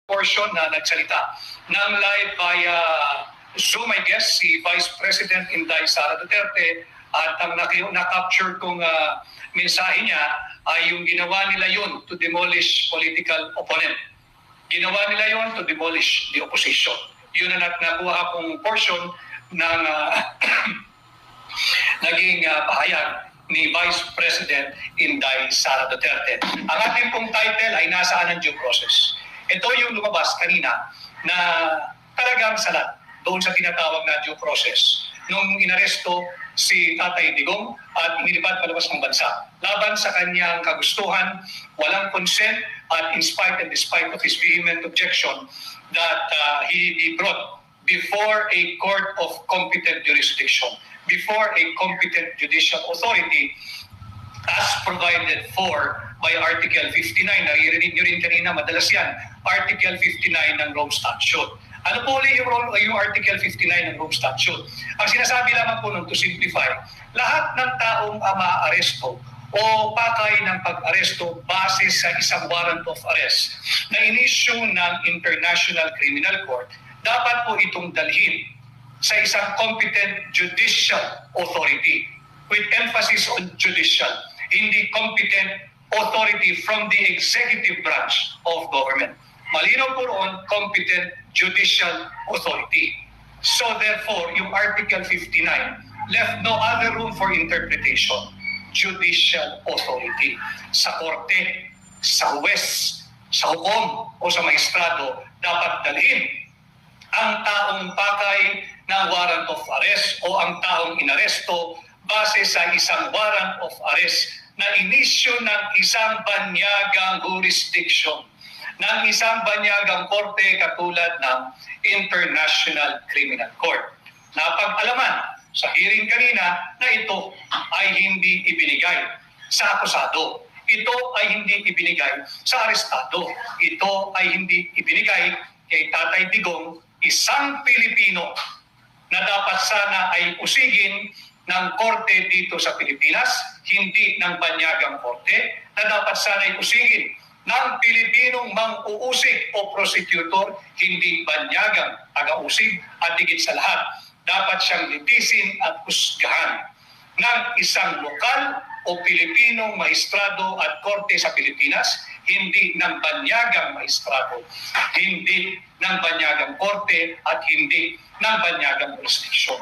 portion na nagsalita ng live via Zoom, I guess, si Vice President Inday Sara Duterte, at ang na-capture kong mensahe niya ay yung ginawa nila yun to demolish political opponent. Ginawa nila yun to demolish the opposition. Yun ang nakuha kong portion ng naging pahayag ni Vice President Inday Sara Duterte. Ang ating pong title ay Nasaan ang Due Process. Ito yung lumabas kanina na talagang salat doon sa tinatawag na due process. Nung inaresto si Tatay Digong at inilipad palabas ng bansa. Laban sa kanyang kagustuhan, walang consent, at in spite and despite of his vehement objection that he be brought before a court of competent jurisdiction, before a competent judicial authority as provided for by Article 59. Naririnig nyo rin kanina, madalas yan, Article 59 ng Rome Statute. Ano po ulit yung Article 59 ng Rome Statute? Ang sinasabi lamang po nun, to simplify, lahat ng taong maaaresto o pakay ng pag-aresto base sa isang warrant of arrest na inisyu ng International Criminal Court, dapat po itong dalhin sa isang competent judicial authority with emphasis on judicial, hindi competent authority from the executive branch of government. Malinaw po roon, competent judicial authority. So therefore, yung Article 59 left no other room for interpretation. Judicial authority. Sa korte, sa huwes, sa hukom o sa maestrado, dapat dalhin ang taong pakay ng warrant of arrest o ang taong inaresto base sa isang warrant of arrest na inisyu ng isang banyagang jurisdiction, ng isang banyagang korte katulad ng International Criminal Court. Napag-alaman sa hearing kanina na ito ay hindi ibinigay sa akusado. Ito ay hindi ibinigay sa arestado. Ito ay hindi ibinigay kay Tatay Digong, isang Pilipino na dapat sana ay usigin ng korte dito sa Pilipinas, hindi ng banyagang korte, na dapat sana ay usigin ng Pilipinong mang-uusig o prosecutor, hindi banyagang taga-usig, at higit sa lahat, dapat siyang litisin at husgahan ng isang lokal o Pilipinong maestrado at korte sa Pilipinas, hindi ng banyagang maestrado, hindi ng banyagang korte, at hindi ng banyagang jurisdiction.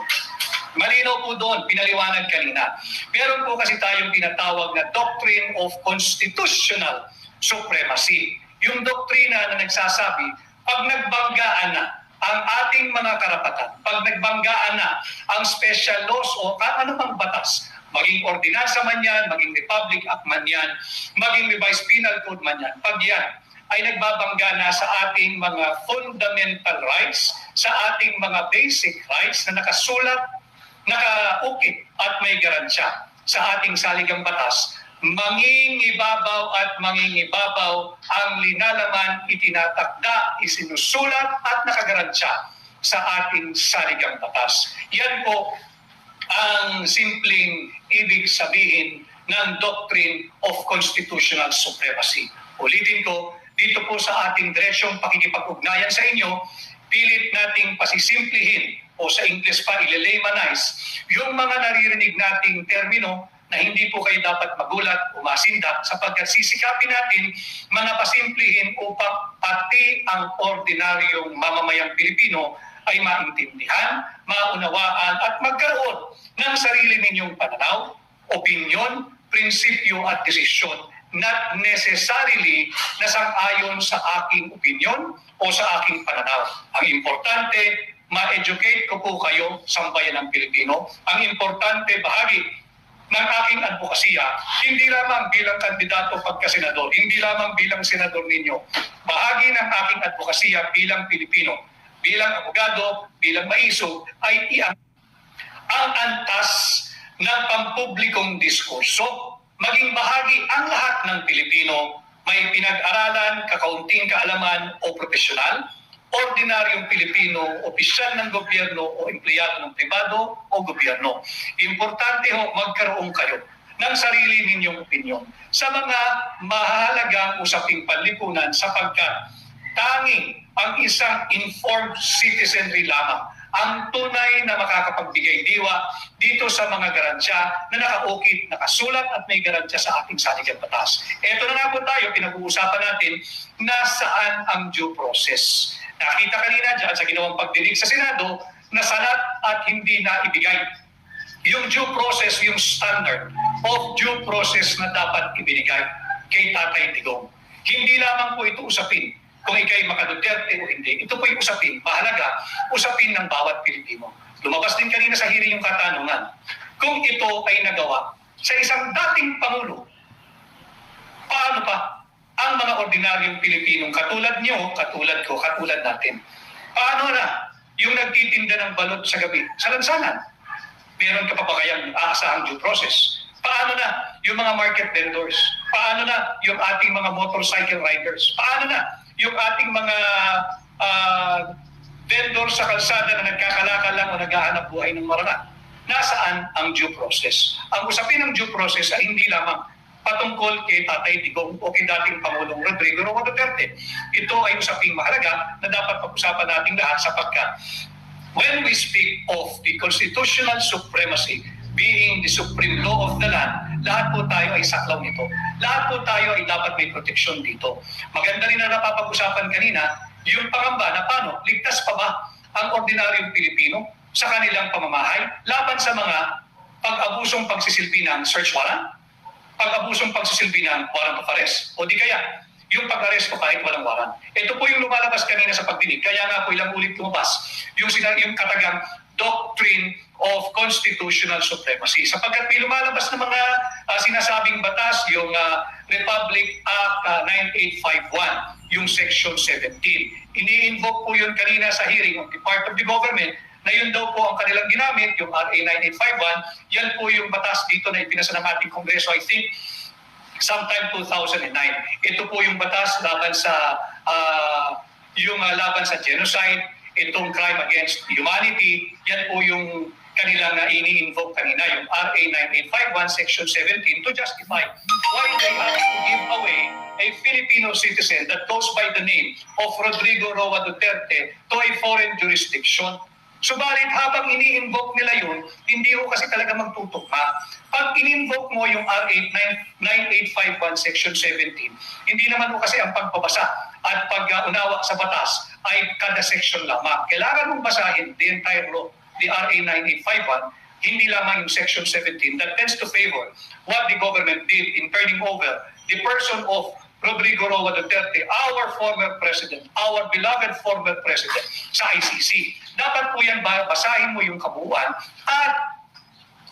Malinaw po doon, pinaliwanag kanina. Meron po kasi tayong tinatawag na Doctrine of Constitutional Supremacy. Yung doktrina na nagsasabi, pag nagbanggaan na ang ating mga karapatan, pag nagbanggaan na ang special laws o anumang batas, maging ordinansa man yan, maging Republic Act man yan, maging revised penal code man yan, pag yan ay nagbabangga na sa ating mga fundamental rights, sa ating mga basic rights na nakasulat, nakaukit at may garansya sa ating saligang batas, mangingibabaw at mangingibabaw ang linalaman, itinatakda, isinusulat at nakagaransya sa ating saligang batas. Yan po ang simpleng ibig sabihin ng Doctrine of Constitutional Supremacy. Ulitin ko, dito po sa ating diretsyong pakikipag-ugnayan sa inyo, pilit nating pasisimplihin o sa English pa i-laymanize yung mga naririnig nating termino na hindi po kayo dapat magulat o masindak, sapagkat sisikapin natin manapasimplihin upang pati ang ordinaryong mamamayang Pilipino ay maintindihan, maunawaan at magkaroon ng sarili ninyong pananaw, opinyon, prinsipyo at desisyon, not necessarily na sang-ayon sa aking opinyon o sa aking pananaw. Ang importante, ma-educate ko po kayo, sambayan ng Pilipino. Ang importante, bahagi ng aking advokasya, hindi lamang bilang kandidato pagka-senador, hindi lamang bilang senador ninyo. Bahagi ng aking advokasya bilang Pilipino, bilang abogado, bilang maisog, ay ang antas ng pampublikong diskurso, maging bahagi ang lahat ng Pilipino, may pinag-aralan, kakaunting kaalaman o profesional, ordinaryong Pilipino, opisyal ng gobyerno o empleyado ng pribado o gobyerno. Importante ho magkaroon kayo ng sarili ninyong opinyon sa mga mahalagang usaping panlipunan, sapagkat tanging ang isang informed citizenry lamang ang tunay na makakapagbigay diwa dito sa mga garansya na nakaukit, nakasulat at may garansya sa ating saligang batas. Ito na nga po tayo, pinag-uusapan natin nasaan ang due process. Nakita kanina dyan sa ginawang pagdinig sa Senado na salat at hindi na ibigay yung due process, yung standard of due process na dapat ibinigay kay Tatay Digong. Hindi lamang po ito usapin kung ikay makaduterte o hindi. Ito po yung usapin, mahalaga, usapin ng bawat Pilipino. Lumabas din kanina sa hearing yung katanungan. Kung ito ay nagawa sa isang dating Pangulo, paano pa ang mga ordinaryong Pilipinong katulad nyo, katulad ko, katulad natin? Paano na yung nagtitinda ng balot sa gabi, sa lansangan? Meron ka pa ba kayang aasahang due process? Paano na yung mga market vendors? Paano na yung ating mga motorcycle riders? Paano na yung ating mga vendor sa kalsada na nagkakalakal lang o naghahanap buhay ng marana? Nasaan ang due process? Ang usapin ng due process ay hindi lamang patungkol kay Tatay Digong o kay dating Pangulong Rodrigo Roa Duterte. Ito ay usaping mahalaga na dapat pag-usapan nating lahat sapagkat when we speak of the constitutional supremacy being the supreme law of the land, lahat po tayo ay saklaw nito. Lahat po tayo ay dapat may proteksyon dito. Maganda rin na napapag-usapan kanina, yung pangamba na paano, ligtas pa ba ang ordinaryong Pilipino sa kanilang pamamahay laban sa mga pag-abusong pagsisilbi ng search warrant, pag-abusong pagsisilbi ng warrant of arrest, o di kaya yung pag-arrest ko kahit walang warrant. Ito po yung lumalabas kanina sa pagdinig. Kaya nga po ilang ulit lumabas yung katagang doctrine of constitutional supremacy. Sapagkat may lumalabas na mga sinasabing batas, yung Republic Act 9851, yung Section 17. Ini-invoke po yun kanina sa hearing of the part of the government na yun daw po ang kanilang ginamit, yung RA 9851. Yan po yung batas dito na ipinasa ng ating Kongreso, I think, sometime 2009. Ito po yung batas laban sa laban sa genocide, itong crime against humanity. Yan po yung kanilang ini-invoke kanina, yung RA 9851 Section 17 to justify why they have to give away a Filipino citizen that goes by the name of Rodrigo Roa Duterte to a foreign jurisdiction. Subalit habang ini-invoke nila yun, hindi ko kasi talaga magtutugma. Pag in-invoke mo yung RA 9851 Section 17, hindi naman mo kasi ang pagbabasa at pag-unawa sa batas ay kada section lamang. Kailangan mong basahin the entire law, the RA 9851, hindi lamang yung Section 17 that tends to favor what the government did in turning over the person of Rodrigo Roa Duterte, our former president, our beloved former president sa ICC. Dapat po yan basahin mo yung kabuuan at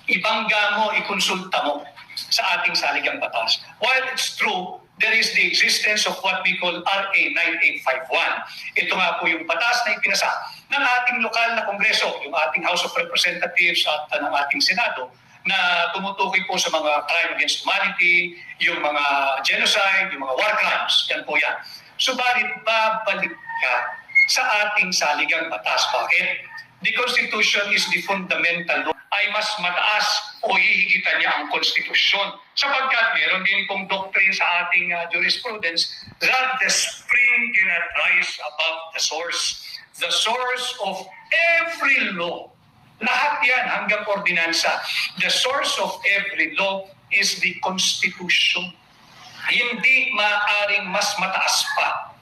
ibangga mo, ikonsulta mo sa ating saligang batas. While it's true, there is the existence of what we call RA 9851. Ito nga po yung batas na ipinasa ng ating lokal na kongreso, yung ating House of Representatives at ng ating Senado, na tumutukoy po sa mga crime against humanity, yung mga genocide, yung mga war crimes. Yan po yan. Subalit, babalik ka sa ating saligang batas. Bakit? The Constitution is the fundamental law. Ay mas mataas o hihigitan niya ang konstitusyon. Sapagkat meron din pong doctrine sa ating jurisprudence that the spring cannot rise above the source. The source of every law. Lahat yan hanggang ordinansa. The source of every law is the Constitution. Hindi maaaring mas mataas pa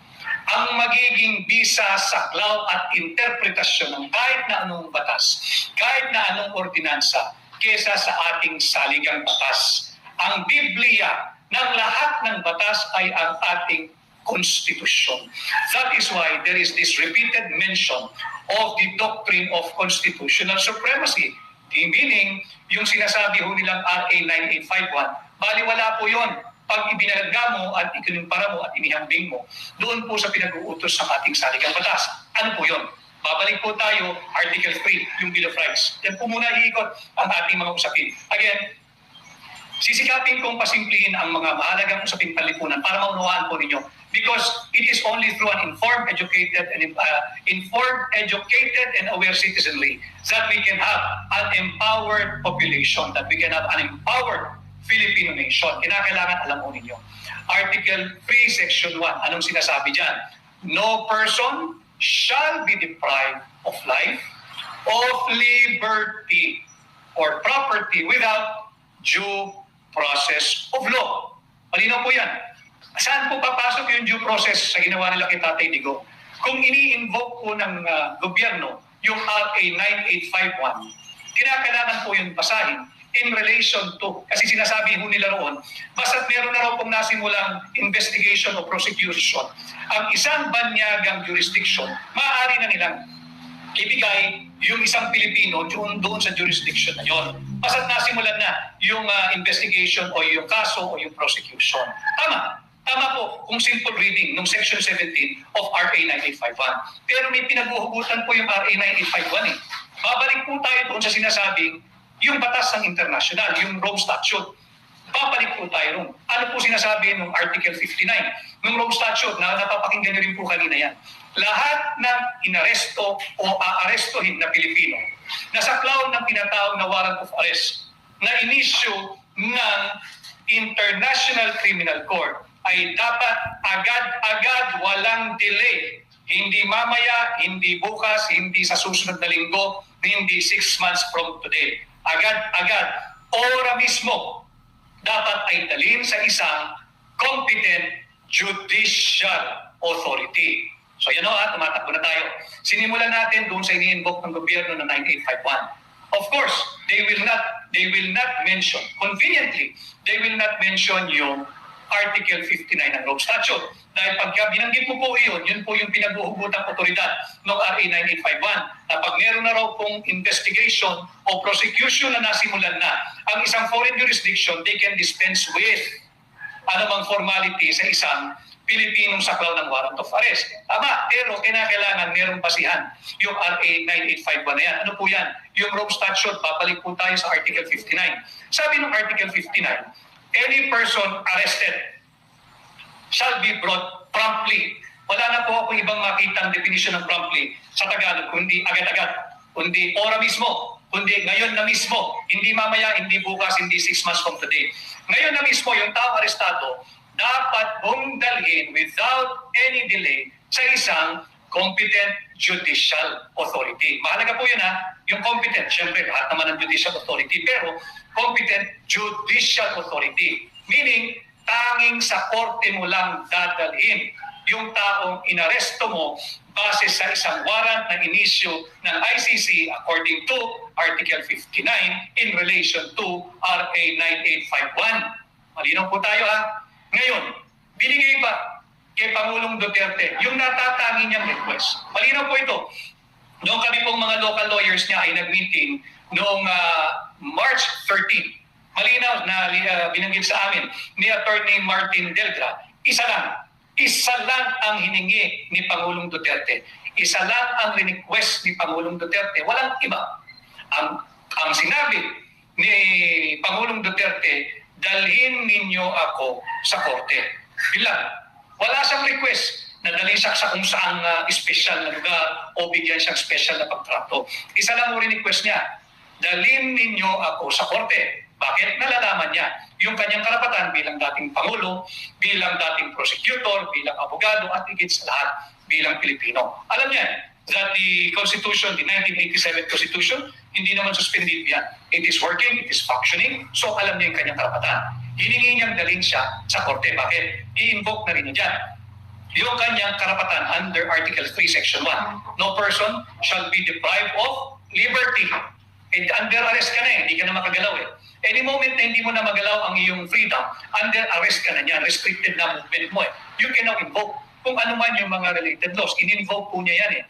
ang magiging bisa, saklaw at interpretasyon ng kahit na anong batas, kahit na anong ordinansa kesa sa ating saligang batas. Ang Biblia ng lahat ng batas ay ang ating Constitution. That is why there is this repeated mention of the doctrine of constitutional supremacy. Meaning, yung sinasabi ho nilang RA 9851, baliwala po yon pag ibinalagga mo at ikinumpara mo at inihambing mo doon po sa pinag-uutos ng ating saligang batas. Ano po yon? Babalik po tayo, Article 3, yung Bill of Rights. Yan po muna iikot ang ating mga usapin. Again, sisikapin kong pasimplihin ang mga mahalagang usaping panlipunan para maunawaan po ninyo. Because it is only through an informed, educated, and aware citizenry that we can have an empowered population, that we can have an empowered Filipino nation. Kinakailangan alam mo ninyo. Article 3, Section 1, anong sinasabi dyan? no person shall be deprived of life, of liberty, or property without due process of law. Malinaw po yan. Saan po papasok yung due process sa ginawa nila kay Tatay Digong? Kung ini-invoke po ng gobyerno yung RA 9851, kinakailangan po yung basahin in relation to, kasi sinasabi ho nila roon, basta't meron na raw pong nasimulang investigation o prosecution, ang isang banyagang jurisdiction, maaari na nilang ibigay yung isang Pilipino doon sa jurisdiction na yon. Basta't nasimulan na yung investigation o yung kaso o yung prosecution. Tama po kung simple reading ng Section 17 of RA 9851. Pero may pinaghuhugutan po yung RA 9851 eh. Babalik po tayo doon sa sinasabing yung batas ng international, yung Rome Statute. Babalik po tayo ron. Ano po sinasabi ng Article 59 ng Rome Statute na napapakinggan niyo rin po kanina yan? Lahat ng inaresto o aarestohin na Pilipino na saklaw ng tinatawag na warrant of arrest na inisyu ng International Criminal Court ay dapat agad-agad, walang delay. Hindi mamaya, hindi bukas, hindi sa susunod na linggo, hindi 6 months from today. Agad-agad, ora mismo, dapat ay dalhin sa isang competent judicial authority. So yan o, tumatakbo na tayo. Sinimulan natin doon sa ini-invoke ng gobyerno ng 9851. Of course, they will not mention, conveniently, they will not mention yung Article 59 ng Rome Statute. Dahil pagka binanggit mo po yun po yung pinaghuhugutang otoridad ng RA 9851 na pag meron na raw pong investigation o prosecution na nasimulan na ang isang foreign jurisdiction, they can dispense with anumang formality sa isang Pilipinong saklaw ng warrant of arrest. Tama, pero kinakailangan merong basihan yung RA 9851 na yan. Ano po yan? Yung Rome Statute, babalik po tayo sa Article 59. Sabi ng Article 59, any person arrested shall be brought promptly. Wala na po akong ibang makitang definition ng promptly sa Tagalog, kundi agad-agad, kundi ora mismo, kundi ngayon na mismo, hindi mamaya, hindi bukas, hindi 6 months from today. Ngayon na mismo, yung tao arestado, dapat mong dalhin without any delay sa isang competent judicial authority. Mahalaga po yun ha, yung competent, syempre lahat naman ng judicial authority, pero competent judicial authority. Meaning, tanging sa korte mo lang dadalhin yung taong inaresto mo base sa isang warrant na inisyu ng ICC according to Article 59 in relation to RA 9851. Malinaw po tayo ha. Ngayon, binigay ba kay Pangulong Duterte yung natatangi niyang request? Malinaw po ito. Noong kami pong mga local lawyers niya ay nag-meeting noong March 13. Malinaw na binanggit sa amin ni Attorney Martin Delgra, isa lang ang hiningi ni Pangulong Duterte. Isa lang ang request ni Pangulong Duterte. Walang iba. Ang sinabi ni Pangulong Duterte, dalhin ninyo ako sa korte. Bilang, wala siyang request na dalhin siya sa kung saang special na lugar o bigyan siyang special na pagtrato. Isa lang ang request niya, dalhin ninyo ako sa korte. Bakit? Nalalaman niya yung kanyang karapatan bilang dating Pangulo, bilang dating prosecutor, bilang abogado, at higit sa lahat bilang Pilipino. Alam niya that the Constitution, the 1987 Constitution, hindi naman suspended yan. It is working, it is functioning, so alam niya yung kanyang karapatan. Hiningi niyang dalhin siya sa korte. Bakit? I-invoke na rin niya dyan yung kanyang karapatan under Article 3, Section 1. No person shall be deprived of liberty. And under arrest ka na hindi ka na makagalaw Any moment na hindi mo na magalaw ang iyong freedom, under arrest ka na niyan, restricted na movement mo You can now invoke kung ano man yung mga related laws. In-invoke po niya yan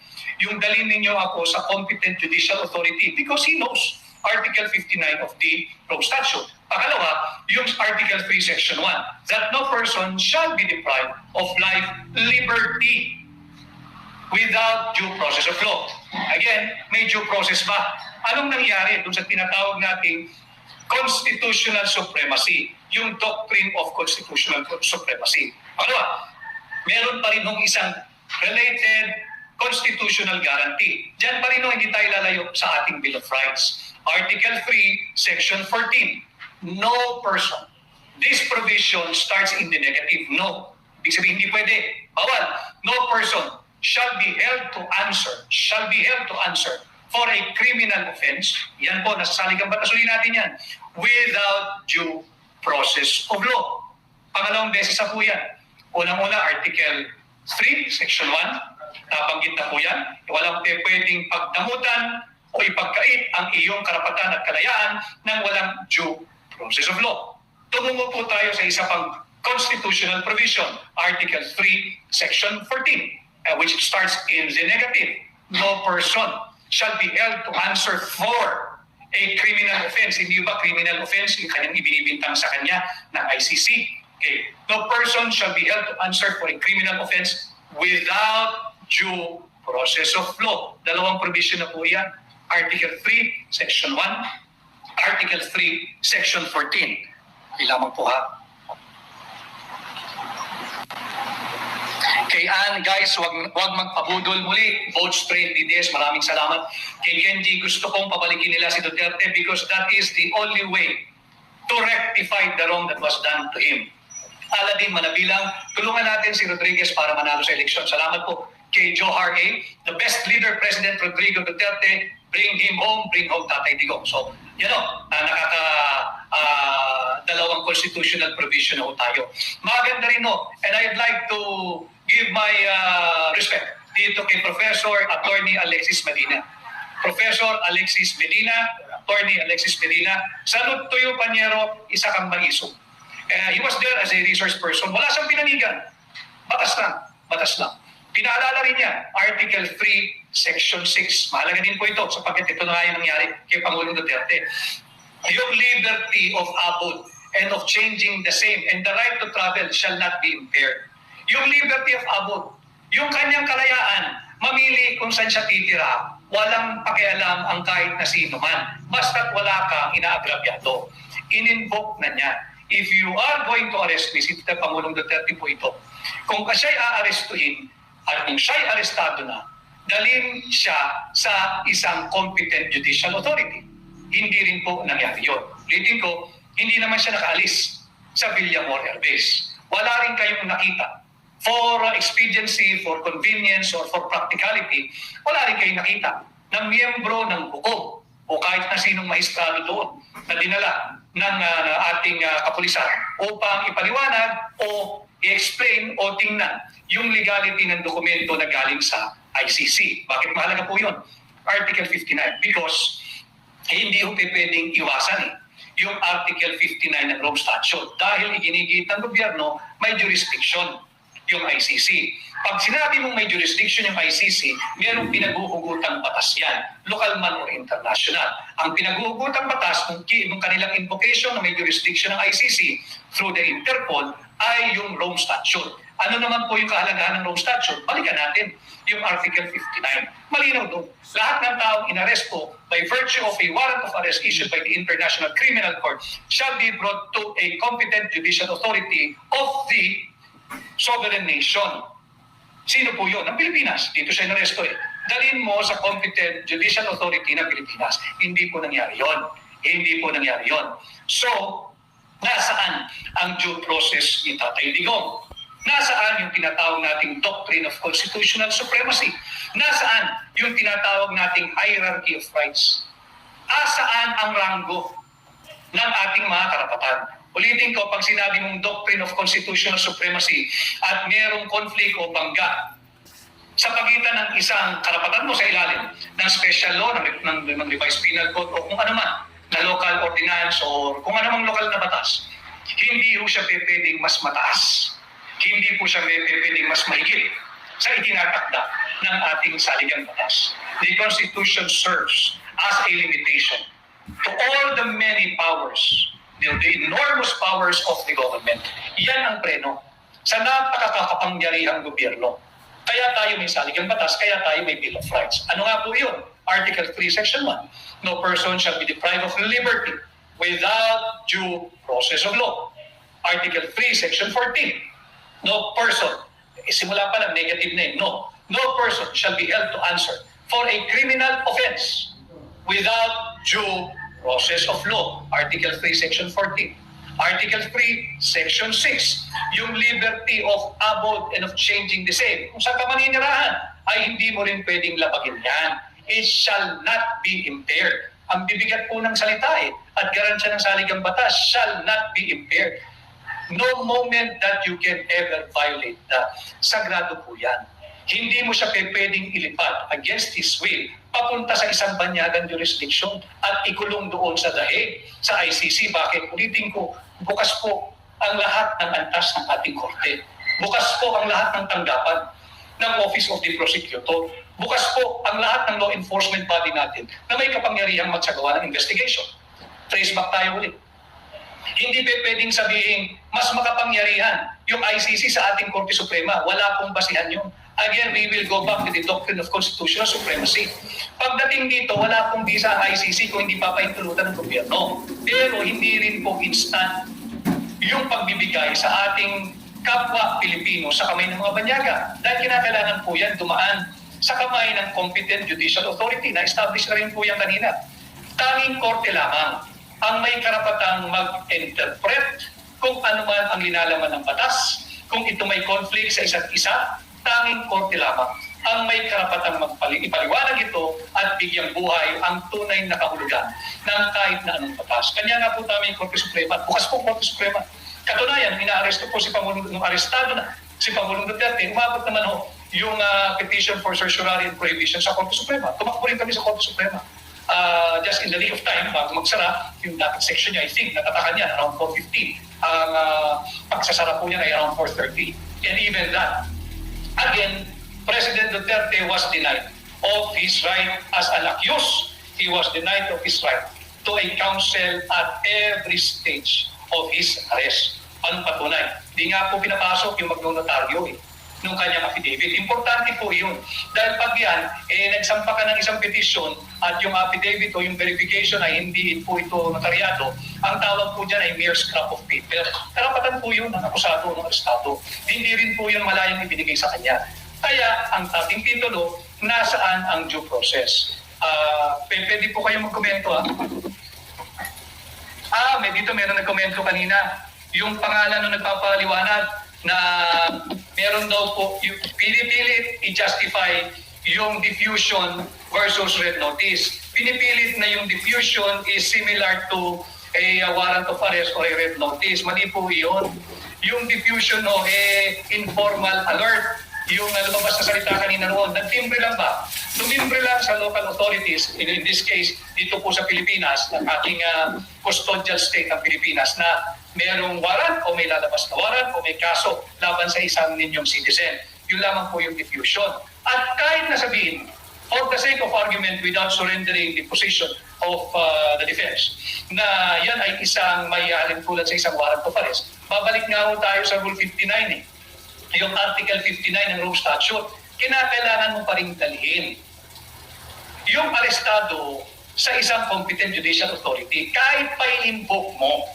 Yung dalhin ninyo ako sa competent judicial authority because he knows Article 59 of the Rome Statute. Pangalawa, yung Article 3, Section 1, that no person shall be deprived of life, liberty, without due process of law. Again, may due process ba? Anong nangyari dun sa tinatawag nating constitutional supremacy, yung doctrine of constitutional supremacy? Pangalawa, meron pa rin ng isang related constitutional guarantee. Diyan pa rin hindi tayo lalayo sa ating Bill of Rights. Article 3, Section 14. No person. This provision starts in the negative. No. Ibig sabihin, hindi pwede. Bawal. No person shall be held to answer for a criminal offense. Yan po, nasa saligang batas. Ulitin natin yan. Without due process of law. Pangalawang beses na po yan. Unang-una, Article 3, Section 1. Nabanggit na po yan. Walang pwedeng pagdamutan o ipagkait ang iyong karapatan at kalayaan ng walang due process of law. Tumungo po tayo sa isa pang constitutional provision, Article 3, Section 14, which starts in the negative. No person shall be held to answer for a criminal offense. Hindi ba criminal offense yung kanyang ibinibintang sa kanya ng ICC? Okay. No person shall be held to answer for a criminal offense without due process of law. Dalawang provision na po yan. Article 3, Section 1, Article 3, Section 14. Ay lamang po ha. Kay Ann, guys, wag magpabudol muli. Vote straight, DDS. Maraming salamat. Kay Kenji, gusto kong pabalikin nila si Duterte because that is the only way to rectify the wrong that was done to him. Aladin Manabilang, tulungan natin si Rodriguez para manalo sa eleksyon. Salamat po kay Johar A. The best leader, President Rodrigo Duterte, bring him home, bring home Tatay Digong. So, yan o, dalawang constitutional provision na tayo. Maganda rin no, and I'd like to give my respect dito kay Professor Attorney Alexis Medina. Professor Alexis Medina, Attorney Alexis Medina, salud to you, Panyero, isa kang maisog. He was there as a resource person. Wala siyang pinanigan. Batas lang. Pinaalala rin niya, Article 3, Section 6. Mahalaga din po ito sapagkat ito na nga yung nangyari kay Pangulong Duterte. Yung liberty of abode and of changing the same and the right to travel shall not be impaired. Yung liberty of abode, yung kanyang kalayaan, mamili kung saan siya titira, walang pakialam ang kahit na sino man. Basta't wala kang inaagrabyado. In-invoke na niya. If you are going to arrest me, si Pangulong Duterte po ito, kung siya'y aarestuhin at kung siya'y arestado na, dalhin siya sa isang competent judicial authority. Hindi rin po nangyari yun. Ulitin ko, hindi naman siya nakaalis sa Villamor Air Base. Wala rin kayong nakita. For expediency, for convenience, or for practicality, wala rin kayong nakita ng miyembro ng buko o kahit na sinong maestrado doon na dinala ng ating kapulisan upang ipaliwanag o i-explain o tingnan yung legality ng dokumento na galing sa ICC. Bakit mahalaga po yun? Article 59. Because hindi ho pwedeng iwasan yung Article 59 ng Rome Statute dahil iginigit ng gobyerno may jurisdiction yung ICC. Pag sinabi mong may jurisdiction yung ICC, mayroong pinaghuhugutang batas yan, local man or international. Ang pinaghuhugutang batas ng kanilang invocation na may jurisdiction ng ICC through the Interpol ay yung Rome Statute. Ano naman po yung kahalagahan ng Rome Statute? Balikan natin yung Article 59. Malinaw doon. Lahat ng taong inaresto by virtue of a warrant of arrest issued by the International Criminal Court shall be brought to a competent judicial authority of the sovereign nation. Sino po yun? Ang Pilipinas. Dito siya inaresto Dalhin mo sa competent judicial authority ng Pilipinas. Hindi po nangyari yon. So, nasaan ang due process ni Tatay Digong? Nasaan yung tinatawag nating doctrine of constitutional supremacy? Nasaan yung tinatawag nating hierarchy of rights? Asaan ang ranggo ng ating mga karapatan? Ulitin ko, pag sinabi mong doctrine of constitutional supremacy at mayroong conflict o bangga sa pagitan ng isang karapatan mo sa ilalim ng special law, ng revised penal code o kung ano man na local ordinance o kung ano mang lokal na batas, hindi po siya pwedeng mas mataas. Hindi po siya pwedeng mas mahigit sa itinatakda ng ating saligang batas. The Constitution serves as a limitation to all the many powers, the enormous powers of the government. Yan ang preno sa napakakapangyarihang gobyerno. Kaya tayo may saligang batas, kaya tayo may Bill of Rights. Ano nga po yun? Article 3, Section 1. No person shall be deprived of liberty without due process of law. Article 3, Section 14. No person, simula pa lang negative name, no person shall be held to answer for a criminal offense without due process of law. Article 3, Section 14. Article 3, Section 6. yung liberty of abode and of changing the same. Kung saan ka maninirahan, ay hindi mo rin pwedeng labagin yan. It shall not be impaired. Ang bibigat po ng salita at garansya ng saligang batas shall not be impaired. No moment that you can ever violate that. Sagrado po yan. Hindi mo siya pwedeng ilipad against his will papunta sa isang banyagang jurisdiction at ikulong doon sa dahig sa ICC. Bakit? Ulitin ko, bukas po ang lahat ng antas ng ating korte. Bukas po ang lahat ng tanggapan ng Office of the Prosecutor. Bukas po ang lahat ng law enforcement body natin na may kapangyarihang magsagawa ng investigation. Trace back tayo ulit. Hindi pwedeng sabihin mas makapangyarihan yung ICC sa ating Korte Suprema. Wala pong basihan yun. Again, we will go back to the doctrine of constitutional supremacy. Pagdating dito, wala pong bisa ang ICC kung hindi papaintulutan ng gobyerno. Pero hindi rin po instant yung pagbibigay sa ating kapwa Pilipino sa kamay ng mga banyaga. Dahil kinakailangan po yan dumaan sa kamay ng competent judicial authority na establish na rin po yan kanina. Tanging korte lamang ang may karapatang mag-interpret kung ano man ang linalaman ng batas. Kung ito may conflict sa isa't isa, tanging korte lamang ang may karapatang ipaliwanag ito at bigyang buhay ang tunay na kahulugan ng kahit na anong batas. Kanya nga po tayo Korte Suprema at bukas po Korte Suprema. Katunayan, inaaresto po si Pangulong, nung arestado na si Pangulong Duterte, umabot naman yung petition for certiorari and prohibition sa Korte Suprema. Tumakbo rin kami sa Korte Suprema. Just in the nick of time, bago magsara, yung dapat section niya, I think, natatakan niya around 4:50. Ang pagsasara po niya ay around 4:30. And even that, again, President Duterte was denied of his right as an accused. He was denied of his right to a counsel at every stage of his arrest. Anong patunay? Di nga po pinapasok yung magnotaryo nung kanyang affidavit. Importante po yun. Dahil pag yan, nagsampa ka ng isang petition at yung affidavit o yung verification ay hindi po ito notaryado, ang tawag po dyan ay mere scrap of paper. Karapatan po yun ng akusado o ng arestado. Hindi rin po yun malayang ibinigay sa kanya. Kaya ang ating titulo, nasaan ang due process? Pwede po kayo magkomento meron nagkomento kanina. Yung pangalan nung nagpapaliwanag na meron daw po, pinipilit i-justify yung diffusion versus red notice. Pinipilit na yung diffusion is similar to a warrant of arrest or a red notice. Mali po yun. Yung diffusion informal alert. Yung lumabas na salita kanina noon, nagtimbre lang ba? Tumimbre lang sa local authorities, in this case, dito po sa Pilipinas, ng ating custodial state ng Pilipinas, na merong warrant o may lalabas na warrant o may kaso laban sa isang ninyong citizen. Yun lamang po yung diffusion. At kahit nasabihin, for the sake of argument without surrendering the position of the defense, na yan ay isang may halimpulan sa isang warrant of arrest, babalik nga tayo sa Rule 59 yung Article 59 ng Rome Statute, kinakailangan mo pa rin dalhin yung arestado sa isang competent judicial authority kahit pa i-invoke mo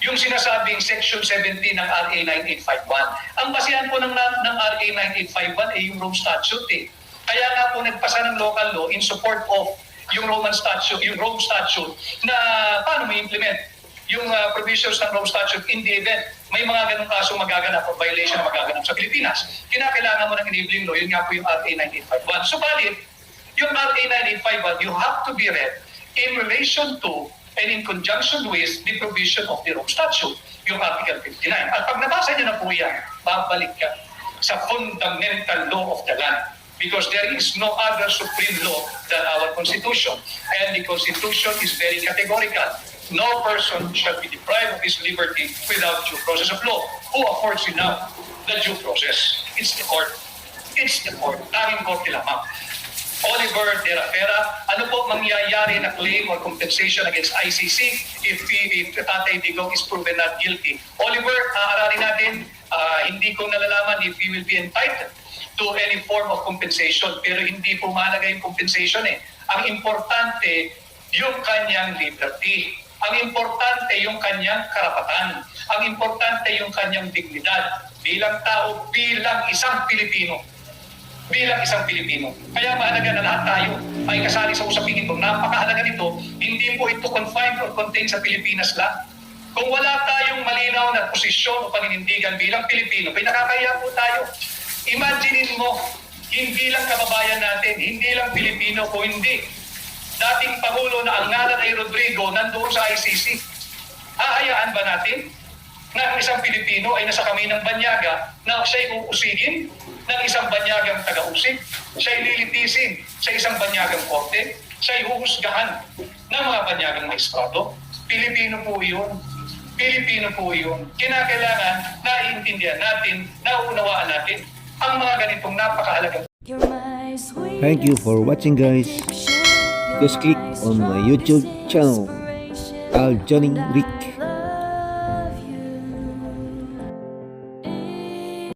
yung sinasabing Section 17 ng RA 9851. Ang basihan po ng RA 9851 ay yung Rome Statute. Kaya nga po nagpasa ng local law in support of yung Rome Statute na paano may implement yung provisions ng Rome Statute in the event may mga ganong kaso magaganap o violation na magaganap sa Pilipinas. Kinakailangan mo ng enabling law, yun nga po yung RA 9851. Subalit, yung RA 9851, you have to be read in relation to and in conjunction with the provision of the Rome Statute, yung Article 59. At pag nabasa niyo na po yan, babalik ka sa fundamental law of the land. Because there is no other supreme law than our Constitution. And the Constitution is very categorical. No person shall be deprived of his liberty without due process of law. Who affords you now the due process? It's the court. It's the court. Tanging korte lamang. Oliver De La Fera, ano po mangyayari na claim or compensation against ICC if Tatay Digong is proven not guilty? Oliver, aaralin natin, hindi ko nalalaman if he will be entitled to any form of compensation, pero hindi po mahalaga yung compensation Ang importante, yung kanyang liberty. Ang importante yung kanyang karapatan. Ang importante yung kanyang dignidad bilang tao, bilang isang Pilipino. Bilang isang Pilipino. Kaya mahalaga na lahat tayo ay kasali sa usaping ito. Napakahalaga nito, hindi po ito confined or contained sa Pilipinas lang. Kung wala tayong malinaw na posisyon o paninindigan bilang Pilipino, pinakakaya po tayo. Imaginin mo, hindi lang kababayan natin, hindi lang Pilipino o hindi. Dating Pangulo na ang ngalan ay Rodrigo nandoon sa ICC. Ahayaan ba natin na ang isang Pilipino ay nasa kamay ng banyaga na siya'y uusigin ng isang banyagang taga-usig, siya'y lilitisin sa isang banyagang korte, siya'y huhusgahan ng mga banyagang maestrado? Pilipino po yun. Pilipino po yun. Kinakailangan naiintindihan natin, naunawaan natin ang mga ganitong napakahalagang. Thank you for watching, guys. Just click on my YouTube channel, Al Johnny Rick.